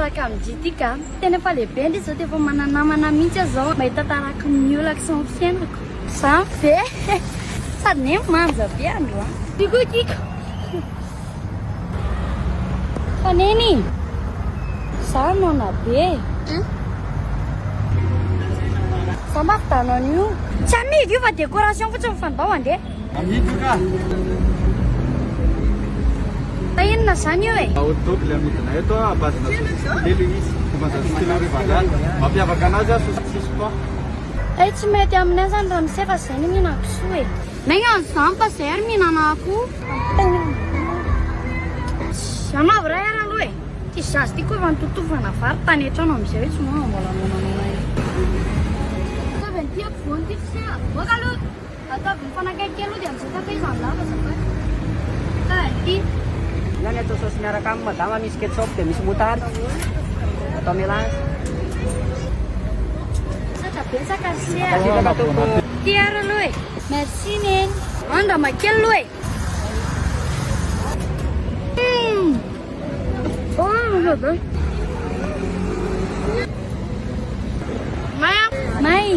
taraka amin'ity tena fa lehibe indray zao dia efa mananamana mihitsy zao mahita taraka amin'ny olona sy ny fiainako. Zany be sady ne manja be andro a. Tikotiko. Fa neny zaho nona be. Sa mafitana an'io. Tsy amidy io fa décoration fotsiny mifandao andeha. Amidy ka. Inona zany io e? Hotdog le amidina eto a basina lelo izy. Fantasitilo rivazany. Mampiavaka anazy a sosisy po. Ay tsy mety aminay zany raha misefa zay ny mihinako soa e. Megna zany fa zay ary mihinana akoho. Anaovy ray ary aloha e. Ty zazy ty koa efa nitotofana vary tany an-trano amin'izay hoe tsy moa mbola nonanona e. Ataovy ny tiako voany ty fisia. Boaka aloha. Ataovy ny fanakaiky aloha dia amin'izay tafaizany lava zafady. Ty. Nani atao saosy miaraka amin'ny madama misy ketchup dia misy moutarde. Atao mélange. Betsaka sia. Ty ary aloha e. Merci neny. Andrama kely aloha e. Maya. May.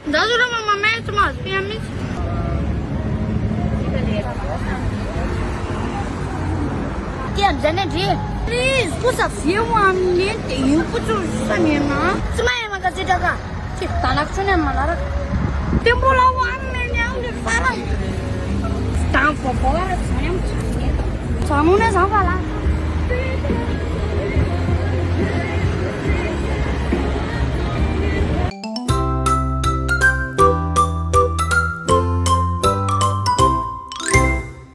Ndazo raha mamamay tsy mahazo pia mihitsy. Ty amin'izany andry e. Izy kosa veo amin'ny dia io fotsiny samiana. Tsy mahay mankatsitraka. Tsy vitanako trony amin'ny manaraka. Dia mbola hohanina ny aho ny farany. Vitaniko vaovao ary zany amin'ny tsy janona zany fa lah.